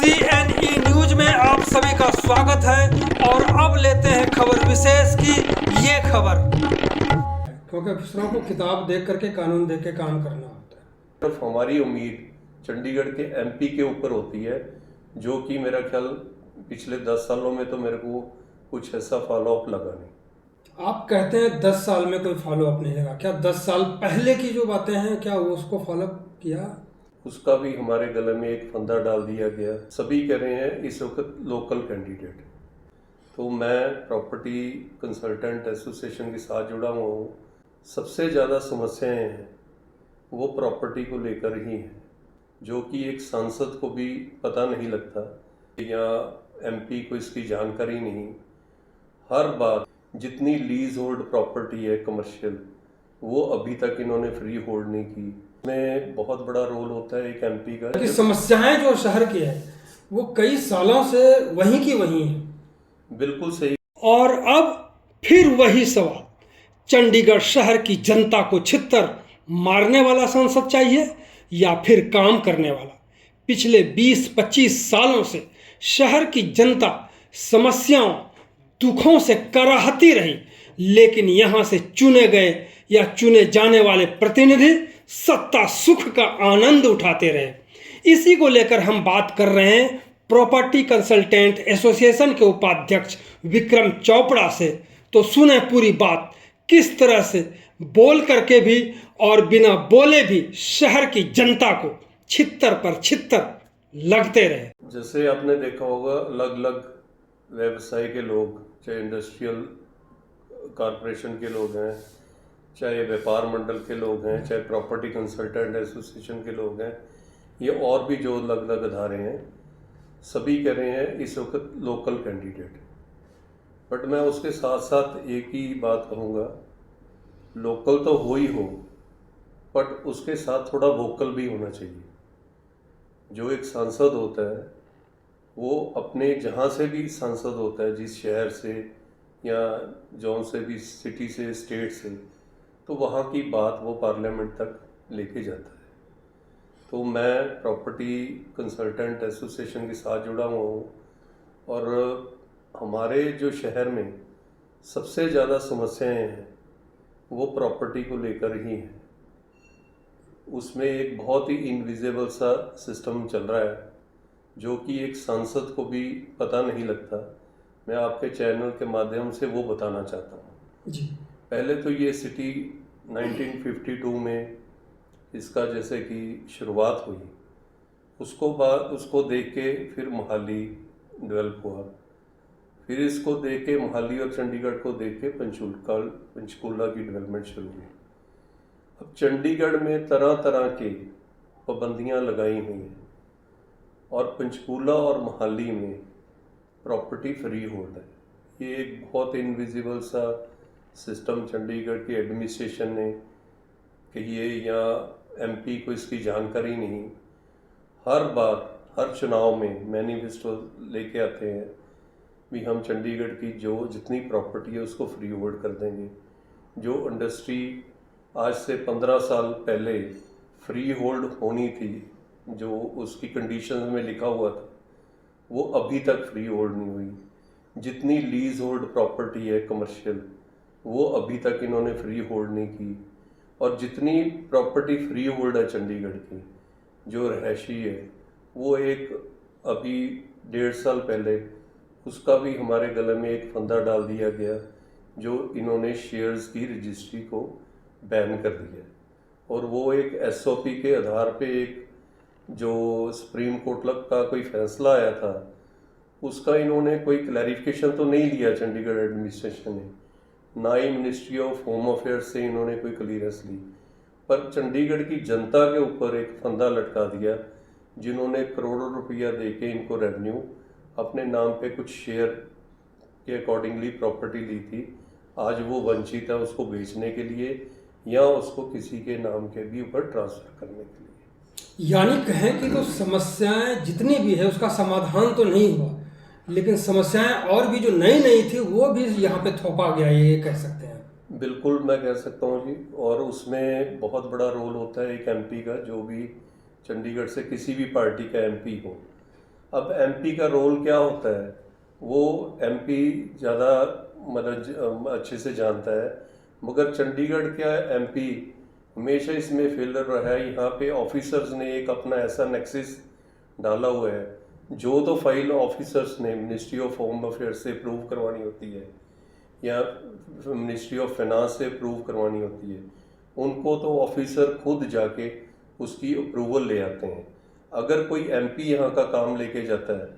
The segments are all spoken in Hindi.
CNE न्यूज में आप सभी का स्वागत है और अब लेते हैं खबर विशेष की ये खबर। क्योंकि अफसरों को किताब देख करके कानून देख के काम करना होता है। सिर्फ हमारी उम्मीद चंडीगढ़ के MP के ऊपर होती है, जो कि मेरा ख्याल पिछले 10 सालों में तो मेरे को कुछ ऐसा फॉलो अप लगा नहीं। आप कहते हैं 10 साल में कोई फॉलो अप नहीं लगा, क्या 10 साल पहले की जो बातें हैं क्या वो उसको फॉलो अप किया? उसका भी हमारे गले में एक फंदा डाल दिया गया। सभी कह रहे हैं इस वक्त लोकल कैंडिडेट, तो मैं प्रॉपर्टी कंसल्टेंट एसोसिएशन के साथ जुड़ा हुआ हूँ। सबसे ज़्यादा समस्याएं हैं वो प्रॉपर्टी को लेकर ही हैं, जो कि एक सांसद को भी पता नहीं लगता या MP को इसकी जानकारी नहीं। हर बार जितनी लीज होल्ड प्रॉपर्टी है कमर्शियल, वो अभी तक इन्होंने फ्री होल्ड नहीं की। में बहुत बड़ा रोल होता है एक MP का। कि समस्याएं जो शहर की है वो कई सालों से वहीं की वहीं है। बिल्कुल सही। और अब फिर वही सवाल, चंडीगढ़ शहर की जनता को छित्तर मारने वाला सांसद चाहिए या फिर काम करने वाला? पिछले 20-25 सालों से शहर की जनता समस्याओं दुखों से कराहती रही, लेकिन यहाँ से चुने गए या चुने जाने वाले प्रतिनिधि सत्ता सुख का आनंद उठाते रहे। इसी को लेकर हम बात कर रहे हैं प्रॉपर्टी कंसल्टेंट एसोसिएशन के उपाध्यक्ष विक्रम चोपड़ा से। तो सुने पूरी बात, किस तरह से बोल करके भी और बिना बोले भी शहर की जनता को छित्तर पर छित्तर लगते रहे। जैसे आपने देखा होगा, अलग अलग व्यवसाय के लोग, चाहे इंडस्ट्रियल कॉरपोरेशन के लोग हैं, चाहे व्यापार मंडल के लोग हैं, चाहे प्रॉपर्टी कंसल्टेंट एसोसिएशन के लोग हैं, ये और भी जो अलग अलग अदारे हैं, सभी कह रहे हैं इस वक्त लोकल कैंडिडेट। बट मैं उसके साथ साथ एक ही बात कहूँगा, लोकल तो हो ही हो, बट उसके साथ थोड़ा वोकल भी होना चाहिए। जो एक सांसद होता है वो अपने जहाँ से भी सांसद होता है, जिस शहर से या जौन से भी सिटी से, स्टेट से, तो वहाँ की बात वो पार्लियामेंट तक लेके जाता है। तो मैं प्रॉपर्टी कंसल्टेंट एसोसिएशन के साथ जुड़ा हुआ हूँ और हमारे जो शहर में सबसे ज़्यादा समस्याएं हैं वो प्रॉपर्टी को लेकर ही हैं। उसमें एक बहुत ही इनविजिबल सा सिस्टम चल रहा है, जो कि एक सांसद को भी पता नहीं लगता। मैं आपके चैनल के माध्यम से वो बताना चाहता हूँ जी। पहले तो ये सिटी 1952 में इसका जैसे कि शुरुआत हुई, उसको देख के फिर मोहाली डेवलप हुआ, फिर इसको देख के मोहाली और चंडीगढ़ को देख के पंचकूला की डेवलपमेंट शुरू हुई। अब चंडीगढ़ में तरह तरह की पाबंदियां लगाई हुई हैं और पंचकूला और मोहाली में प्रॉपर्टी फ्री होल्ड है। ये एक बहुत इनविजिबल सा सिस्टम चंडीगढ़ की एडमिनिस्ट्रेशन ने कहिए या MP को इसकी जानकारी नहीं। हर बार हर चुनाव में मैनिफेस्टो लेके आते हैं भी हम चंडीगढ़ की जो जितनी प्रॉपर्टी है उसको फ्री होल्ड कर देंगे। जो इंडस्ट्री आज से 15 साल पहले फ्री होल्ड होनी थी, जो उसकी कंडीशंस में लिखा हुआ था, वो अभी तक फ्री होल्ड नहीं हुई। जितनी लीज होल्ड प्रॉपर्टी है कमर्शियल, वो अभी तक इन्होंने फ्री होल्ड नहीं की। और जितनी प्रॉपर्टी फ्री होल्ड है चंडीगढ़ की, जो रहायशी है, वो एक अभी 1.5 साल पहले उसका भी हमारे गले में एक फंदा डाल दिया गया, जो इन्होंने शेयर्स की रजिस्ट्री को बैन कर दिया। और वो एक SOP के आधार पे एक जो सुप्रीम कोर्ट का कोई फैसला आया था, उसका इन्होंने कोई क्लैरिफिकेशन तो नहीं लिया चंडीगढ़ एडमिनिस्ट्रेशन ने, ना ही मिनिस्ट्री ऑफ होम अफेयर्स से इन्होंने कोई क्लियरेंस ली, पर चंडीगढ़ की जनता के ऊपर एक फंदा लटका दिया, जिन्होंने करोड़ों रुपया देके इनको रेवेन्यू अपने नाम पे कुछ शेयर के अकॉर्डिंगली प्रॉपर्टी ली थी। आज वो वंचित है उसको बेचने के लिए या उसको किसी के नाम के भी ऊपर ट्रांसफर करने के लिए। यानी कहें कि तो समस्याएं जितनी भी है उसका समाधान तो नहीं हुआ, लेकिन समस्याएं और भी जो नई नई थी वो भी यहाँ पे थोपा गया, ये कह सकते हैं। बिल्कुल मैं कह सकता हूँ जी। और उसमें बहुत बड़ा रोल होता है एक MP का, जो भी चंडीगढ़ से किसी भी पार्टी का MP हो, अब एमपी का रोल क्या होता है वो एमपी ज़्यादा मतलब अच्छे से जानता है, मगर चंडीगढ़ का एमपी हमेशा इसमें फेलर रहा है। यहाँ पे ऑफिसर्स ने एक अपना ऐसा नेक्सिस डाला हुआ है, जो तो फाइल ऑफिसर्स ने मिनिस्ट्री ऑफ होम अफेयर्स से अप्रूव करवानी होती है या मिनिस्ट्री ऑफ फाइनेंस से अप्रूव करवानी होती है, उनको तो ऑफिसर खुद जाके उसकी अप्रूवल ले आते हैं। अगर कोई एमपी यहाँ का काम लेके जाता है,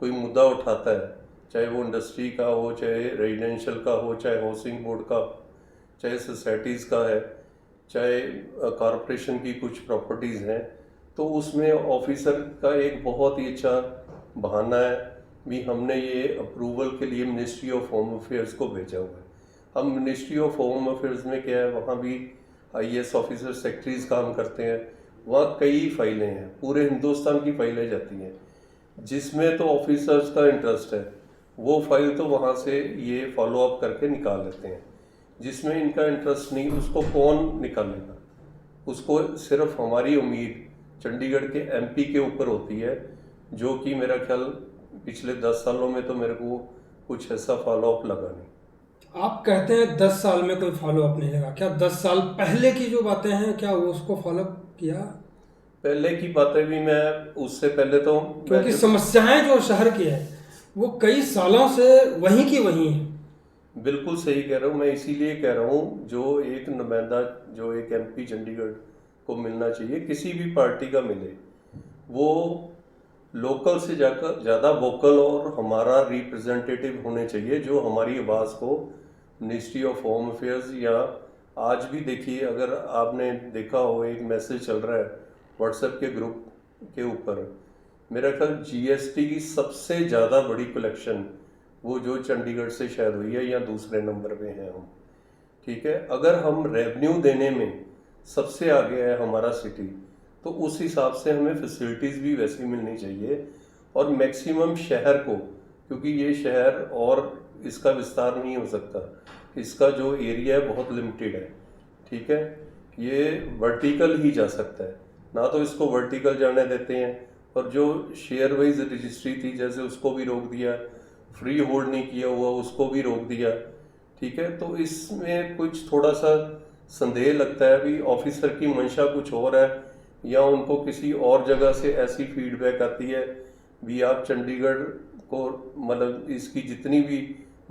कोई मुद्दा उठाता है, चाहे वो इंडस्ट्री का हो, चाहे रेजिडेंशियल का हो, चाहे हाउसिंग बोर्ड का, चाहे सोसाइटीज़ का है, चाहे कॉरपोरेशन की कुछ प्रॉपर्टीज़ हैं, तो उसमें ऑफिसर का एक बहुत ही अच्छा बहाना है भी हमने ये अप्रूवल के लिए मिनिस्ट्री ऑफ होम अफेयर्स को भेजा हुआ है। हम मिनिस्ट्री ऑफ होम अफेयर्स में क्या है, वहाँ भी आईएएस ऑफिसर सेक्रेटरीज काम करते हैं, वहाँ कई फाइलें हैं, पूरे हिंदुस्तान की फाइलें जाती हैं, जिसमें तो ऑफिसर्स का इंटरेस्ट है वो फाइल तो वहाँ से ये फॉलो अप करके निकाल लेते हैं। जिसमें इनका इंटरेस्ट नहीं, उसको कौन निकालेगा? उसको सिर्फ हमारी उम्मीद चंडीगढ़ के एमपी के ऊपर होती है, जो कि मेरा ख्याल पिछले 10 सालों में तो मेरे को कुछ ऐसा फॉलो अप लगा नहीं। आप कहते हैं 10 साल में कोई फॉलो अप नहीं लगा, क्या 10 साल पहले की जो बातें हैं क्या वो उसको फॉलो अप किया? पहले की बातें भी मैं उससे पहले तो क्योंकि समस्याएं जो शहर की है वो कई सालों से वहीं की वहीं है। बिल्कुल सही कह रहा हूँ, मैं इसीलिए कह रहा हूँ जो एक नुमाइंदा, जो एक एमपी चंडीगढ़ को मिलना चाहिए, किसी भी पार्टी का मिले, वो लोकल से जाकर ज़्यादा वोकल और हमारा रिप्रेजेंटेटिव होने चाहिए, जो हमारी आवाज़ को मिनिस्ट्री ऑफ होम अफेयर्स, या आज भी देखिए अगर आपने देखा हो एक मैसेज चल रहा है व्हाट्सएप के ग्रुप के ऊपर, मेरा ख्याल जीएसटी की सबसे ज़्यादा बड़ी कलेक्शन वो जो चंडीगढ़ से शायद हुई है, या दूसरे नंबर पे हैं हम। ठीक है, अगर हम रेवेन्यू देने में सबसे आगे है हमारा सिटी, तो उस हिसाब से हमें फैसिलिटीज़ भी वैसी मिलनी चाहिए, और मैक्सिमम शहर को, क्योंकि ये शहर और इसका विस्तार नहीं हो सकता, इसका जो एरिया है बहुत लिमिटेड है। ठीक है, ये वर्टिकल ही जा सकता है, ना तो इसको वर्टिकल जाने देते हैं, और जो शेयर वाइज रजिस्ट्री थी जैसे उसको भी रोक दिया, फ्री होल्ड नहीं किया हुआ उसको भी रोक दिया। ठीक है, तो इसमें कुछ थोड़ा सा संदेह लगता है भी ऑफिसर की मंशा कुछ और है, या उनको किसी और जगह से ऐसी फीडबैक आती है भी आप चंडीगढ़ को, मतलब इसकी जितनी भी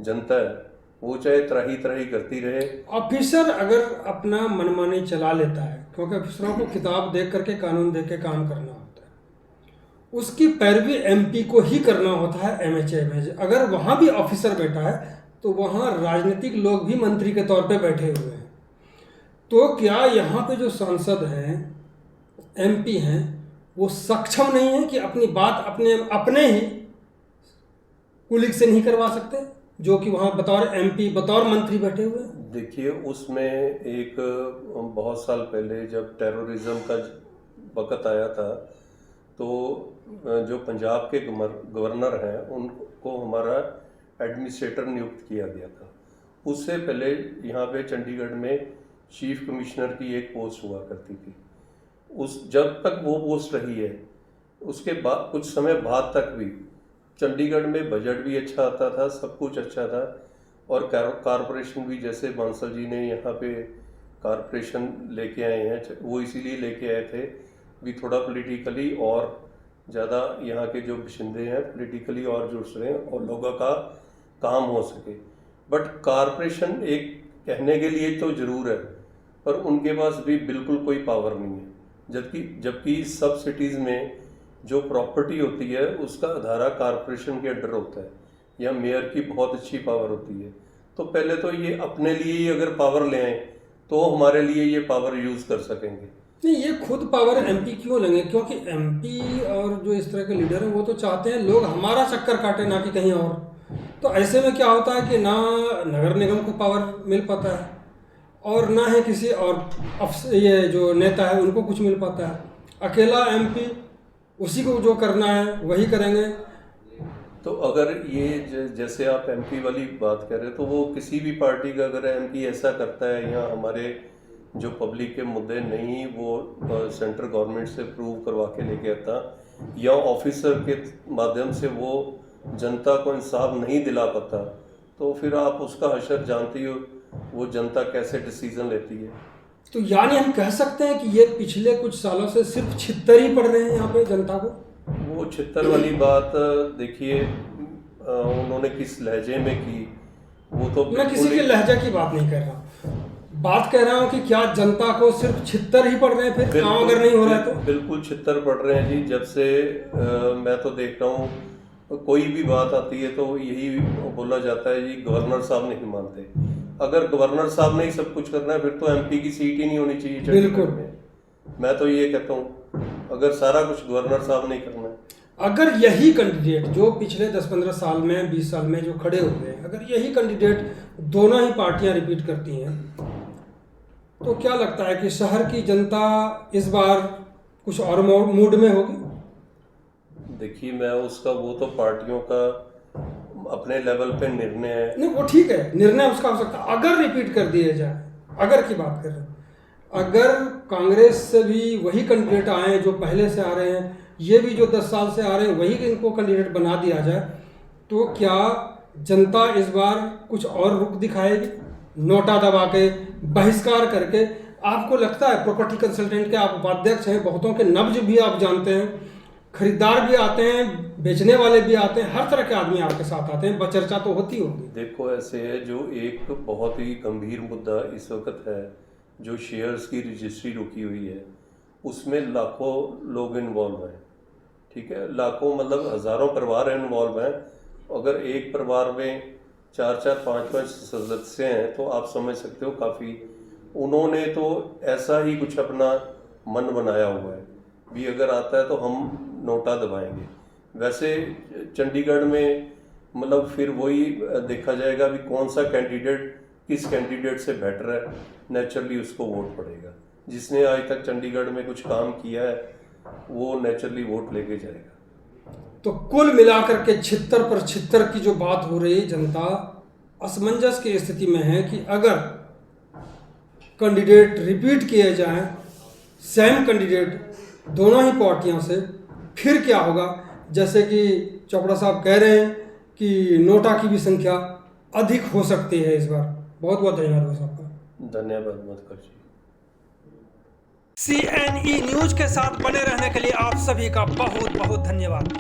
जनता है वो चाहे त्राही त्राही करती रहे। ऑफिसर अगर अपना मनमानी चला लेता है, क्योंकि ऑफिसरों को किताब देख करके कानून देख के काम करना होता है, उसकी पैरवी एमपी को ही करना होता है, एमएचए में। अगर वहाँ भी ऑफिसर बैठा है तो वहाँ राजनीतिक लोग भी मंत्री के तौर पे बैठे हुए हैं। तो क्या यहाँ पे जो सांसद हैं, एमपी हैं, वो सक्षम नहीं है कि अपनी बात अपने ही कुलीग से नहीं करवा सकते, जो कि वहाँ बतौर एमपी, बतौर मंत्री बैठे हुए हैं? देखिए, उसमें एक बहुत साल पहले जब टेररिज्म का वक़्त आया था, तो जो पंजाब के गवर्नर हैं उनको हमारा एडमिनिस्ट्रेटर नियुक्त किया गया था। उससे पहले यहाँ पे चंडीगढ़ में चीफ कमिश्नर की एक पोस्ट हुआ करती थी। जब तक वो पोस्ट रही है, उसके बाद कुछ समय बाद तक भी चंडीगढ़ में बजट भी अच्छा आता था, सब कुछ अच्छा था, और कॉरपोरेशन भी, जैसे बांसल जी ने यहाँ पे कॉरपोरेशन लेके आए हैं, वो इसीलिए लेके आए थे भी थोड़ा पॉलिटिकली और ज़्यादा यहाँ के जो बाशिंदे हैं पॉलिटिकली और जुड़ सकें और लोगों का काम हो सके। बट कॉरपोरेशन एक कहने के लिए तो ज़रूर है, पर उनके पास भी बिल्कुल कोई पावर नहीं है। जबकि सब सिटीज़ में जो प्रॉपर्टी होती है उसका अधारा कॉरपोरेशन के अंडर होता है, या मेयर की बहुत अच्छी पावर होती है। तो पहले तो ये अपने लिए ही अगर पावर ले आए तो हमारे लिए ये पावर यूज़ कर सकेंगे। नहीं, ये खुद पावर एमपी क्यों लेंगे? क्योंकि एमपी और जो इस तरह के लीडर हैं वो तो चाहते हैं लोग हमारा चक्कर काटे, ना कि कहीं और। तो ऐसे में क्या होता है कि ना नगर निगम को पावर मिल पाता है, और ना ही किसी और ये जो नेता है उनको कुछ मिल पाता है। अकेला एमपी, उसी को जो करना है वही करेंगे। तो अगर ये जैसे आप एमपी वाली बात कर रहे हैं, तो वो किसी भी पार्टी का अगर एमपी ऐसा करता है, या हमारे जो पब्लिक के मुद्दे नहीं वो सेंट्रल गवर्नमेंट से प्रूव करवा के लेके आता, या ऑफिसर के माध्यम से वो जनता को इंसाफ नहीं दिला पाता, तो फिर आप उसका हशर जानते ही हो, वो जनता कैसे डिसीजन लेती है। तो यानी हम कह सकते हैं कि ये पिछले कुछ सालों से सिर्फ छिहत्तर ही पड़ रहे हैं यहाँ पे जनता को। वो 76 वाली बात देखिए, उन्होंने किस लहजे में की, वो तो मैं किसी के लहजे की बात नहीं कर रहा, बात कह रहा हूँ कि क्या जनता को सिर्फ 76 ही पड़ रहे हैं, फिर काम अगर नहीं हो रहा है तो? बिल्कुल 76 पड़ रहे हैं जी। जब से मैं तो देख रहा हूँ, कोई भी बात आती है तो यही बोला जाता है जी गवर्नर साहब नहीं मानते। अगर गवर्नर साहब ने ही सब कुछ करना है, फिर तो एमपी की सीट ही नहीं होनी चाहिए चंडीगढ़ में। मैं तो ये कहता हूँ, अगर सारा कुछ गवर्नर साहब नहीं करना है, अगर यही कैंडिडेट जो पिछले 10-15 साल में 20 साल में जो खड़े हुए हैं, अगर यही कैंडिडेट दोनों ही पार्टियां रिपीट करती हैं, तो क्या लगता है कि शहर की जनता इस बार कुछ और मूड में होगी? देखिए मैं उसका, वो तो पार्टियों का अपने लेवल पे निर्णय है। नहीं, वो ठीक है, निर्णय उसका हो सकता है। अगर रिपीट कर दिए जाए, अगर की बात कर रहे हैं, अगर कांग्रेस से भी वही कैंडिडेट आए जो पहले से आ रहे हैं, ये भी जो 10 साल से आ रहे हैं वही इनको कैंडिडेट बना दिया जाए, तो क्या जनता इस बार कुछ और रुख दिखाएगी? नोटा दबा के, बहिष्कार करके? आपको लगता है, प्रॉपर्टी कंसल्टेंट के आप उपाध्यक्ष हैं, बहुतों के नब्ज भी आप जानते हैं, खरीदार भी आते हैं, बेचने वाले भी आते हैं, हर तरह के आदमी आपके साथ आते हैं, चर्चा तो होती होगी। देखो ऐसे है, जो एक बहुत ही गंभीर मुद्दा इस वक्त है, जो शेयर्स की रजिस्ट्री रुकी हुई है, उसमें लाखों लोग इन्वॉल्व हैं। ठीक है, लाखों मतलब हज़ारों परिवार इन्वॉल्व हैं। अगर एक परिवार में 4-4, 5-5 सदस्य हैं, तो आप समझ सकते हो काफ़ी। उन्होंने तो ऐसा ही कुछ अपना मन बनाया हुआ है भी, अगर आता है तो हम नोटा दबाएंगे। वैसे चंडीगढ़ में मतलब फिर वही देखा जाएगा भी कौन सा कैंडिडेट किस कैंडिडेट से बेटर है, नेचुरली उसको वोट पड़ेगा। जिसने आज तक चंडीगढ़ में कुछ काम किया है, वो नेचुरली वोट लेके जाएगा। तो कुल मिलाकर के 76 पर 76 की जो बात हो रही है, जनता असमंजस की स्थिति में है कि अगर कैंडिडेट रिपीट किए जाएं, सेम कैंडिडेट दोनों ही पार्टियों से, फिर क्या होगा? जैसे कि चोपड़ा साहब कह रहे हैं कि नोटा की भी संख्या अधिक हो सकती है इस बार। बहुत बहुत धन्यवाद साहब। धन्यवाद मधुकर जी। CNE न्यूज के साथ बने रहने के लिए आप सभी का बहुत बहुत धन्यवाद।